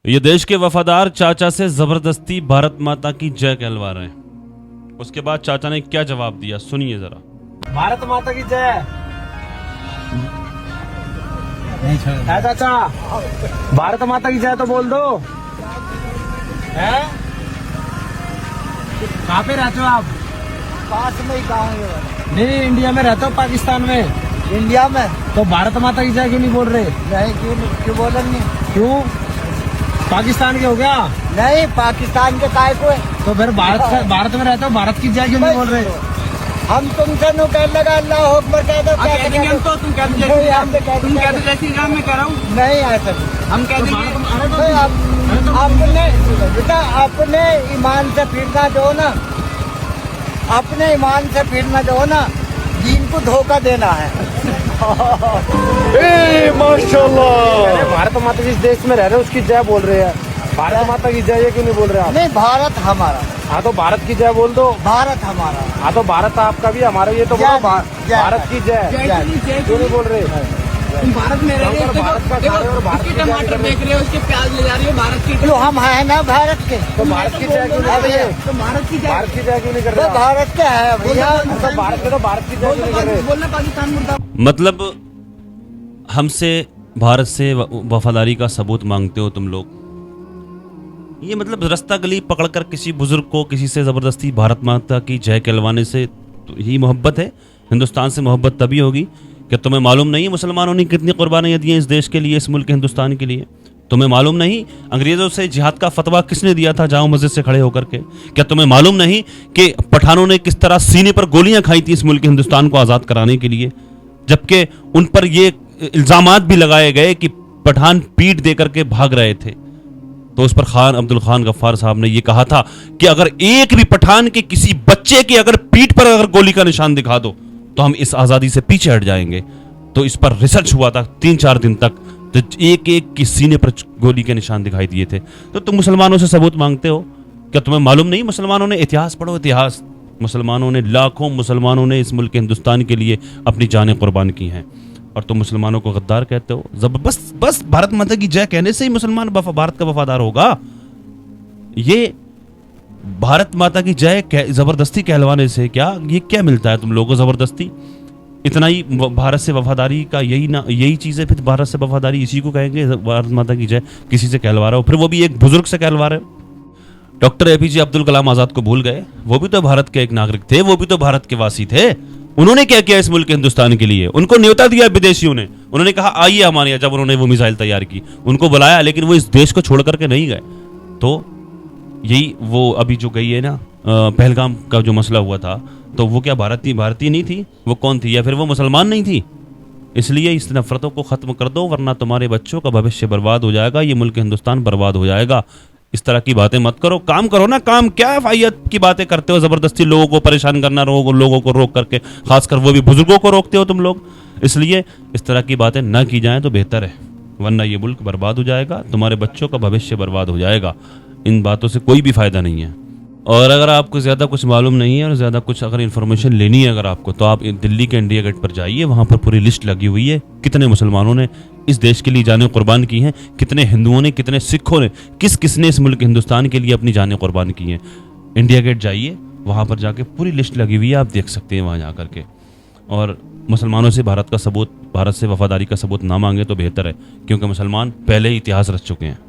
ये देश के वफादार चाचा से जबरदस्ती भारत माता की जय कहलवा रहे हैं। उसके बाद चाचा ने क्या जवाब दिया, सुनिए जरा। भारत माता की जय। है चाचा, भारत माता की जय तो बोल दो। है कहाँ पे रहते हो आप? पास में ही गाँव है। नहीं, इंडिया में रहते हो पाकिस्तान में? इंडिया में। तो भारत माता की जय क्यों नहीं बोल रहे? नहीं, क्यों बोलेंगे? क्यों? पाकिस्तान के हो गया? नहीं, पाकिस्तान के काय को है? तो फिर भारत में रहते हो, भारत की जय क्यों नहीं बोल रहे? हम तुमसे नो कहने लगा अल्लाह अकबर कह दो। तुम कह दो जैसी काम में कह रहा हूँ। नहीं ऐसा हम कह देंगे अपने बेटा अपने ईमान से फिरना जो ना, अपने ईमान से फिरना जो ना, दीन को धोखा देना है। माशाल्लाह। भारत माता जिस देश में रह रहे हैं उसकी जय बोल रहे हैं, भारत माता की जय ये क्यों नहीं बोल रहे आप? नहीं, भारत हमारा। हाँ तो भारत की जय बोल दो। भारत हमारा। हाँ तो भारत आपका भी हमारा, ये तो बोलो भारत की जय क्यों नहीं बोल रहे? भारत में रह रहे हो, भारत का खा रहे हो और भारत की जय टमाटर बेच रहे हो, उसके प्याज ले जा रहे हो भारत की। जो हम है ना भारत के, तो भारत की जय क्यों नहीं कर रहे? तो भारत की जय, भारत की जय क्यों नहीं कर तो रहे? भारत के है भैया। तो भारत के, तो भारत की जय क्यों नहीं कर रहे? बोलना पाकिस्तान मुर्दा। मतलब हमसे भारत से वफादारी का सबूत मांगते हो तुम लोग। ये मतलब रास्ता गली पकड़कर किसी बुजुर्ग को किसी से ज़बरदस्ती भारत माता की जय कहलवाने से तो यही मोहब्बत है? हिंदुस्तान से मोहब्बत तभी होगी कि तुम्हें मालूम नहीं मुसलमानों ने कितनी कुर्बानियाँ दी हैं इस देश के लिए, इस मुल्क हिंदुस्तान के लिए? तुम्हें मालूम नहीं अंग्रेज़ों से जिहाद का फतवा किसने दिया था जाओ मस्जिद से खड़े होकर के? क्या तुम्हें मालूम नहीं कि पठानों ने किस तरह सीने पर गोलियां खाई थी इस मुल्क हिंदुस्तान को आज़ाद कराने के लिए? जबकि उन पर ये इल्ज़ामात भी लगाए गए कि पठान पीठ दे करके भाग रहे थे। तो उस पर खान अब्दुल खान गफ्फार साहब ने ये कहा था कि अगर एक भी पठान के किसी बच्चे की अगर पीठ पर अगर गोली का निशान दिखा दो तो हम इस आज़ादी से पीछे हट जाएंगे। तो इस पर रिसर्च हुआ था 3-4 दिन तक, तो एक एक की सीने पर गोली के निशान दिखाई दिए थे। तो तुम मुसलमानों से सबूत मांगते हो? क्या तुम्हें मालूम नहीं? मुसलमानों ने इतिहास पढ़ो, इतिहास। मुसलमानों ने लाखों मुसलमानों ने इस मुल्क हिंदुस्तान के लिए अपनी जानें कुर्बान की हैं और तुम मुसलमानों को गद्दार कहते हो। बस भारत माता की जय कहने से ही मुसलमान भारत का वफादार होगा? ये भारत माता की जय जबरदस्ती कहलवाने से ये क्या मिलता है तुम लोगों को? जबरदस्ती इतना ही भारत से वफादारी का यही चीज़ है? फिर भारत से वफादारी इसी को कहेंगे भारत माता की जय? किसी से कहलवा रहे हो, फिर वो भी एक बुजुर्ग से कहलवा रहे हो। डॉक्टर APJ अब्दुल कलाम आज़ाद को भूल गए? वो भी तो भारत के एक नागरिक थे, वो भी तो भारत के वासी थे। उन्होंने क्या किया इस मुल्क हिंदुस्तान के लिए? उनको न्योता दिया विदेशियों ने, उन्होंने कहा आइए हमारे यहाँ। जब उन्होंने वो मिसाइल तैयार की उनको बुलाया, लेकिन वो इस देश को छोड़ करके नहीं गए। तो यही वो अभी जो गई है ना पहलगाम का जो मसला हुआ था, तो वो क्या भारतीय नहीं थी? वो कौन थी? या फिर वो मुसलमान नहीं थी? इसलिए इस नफरतों को ख़त्म कर दो, वरना तुम्हारे बच्चों का भविष्य बर्बाद हो जाएगा, ये मुल्क हिंदुस्तान बर्बाद हो जाएगा। इस तरह की बातें मत करो, काम करो ना। काम क्या फायत की बातें करते हो? ज़बरदस्ती लोगों को परेशान करना, लोगों को रोक करके, खासकर वो भी बुजुर्गों को रोकते हो तुम लोग। इसलिए इस तरह की बातें ना की जाएं तो बेहतर है, वरना ये मुल्क बर्बाद हो जाएगा, तुम्हारे बच्चों का भविष्य बर्बाद हो जाएगा। इन बातों से कोई भी फ़ायदा नहीं है। और अगर आपको ज़्यादा कुछ मालूम नहीं है और ज़्यादा कुछ अगर इन्फॉर्मेशन लेनी है अगर आपको, तो आप दिल्ली के इंडिया गेट पर जाइए, वहाँ पर पूरी लिस्ट लगी हुई है कितने मुसलमानों ने इस देश के लिए जानें कुर्बान की हैं, कितने हिंदुओं ने, कितने सिखों ने, किसने इस मुल्क हिंदुस्तान के लिए अपनी जानें कुर्बान की हैं। इंडिया गेट जाइए, वहाँ पर जाके पूरी लिस्ट लगी हुई है, आप देख सकते हैं वहाँ जा करके। और मुसलमानों से भारत से वफादारी का सबूत ना मांगे तो बेहतर है, क्योंकि मुसलमान पहले ही इतिहास रच चुके हैं।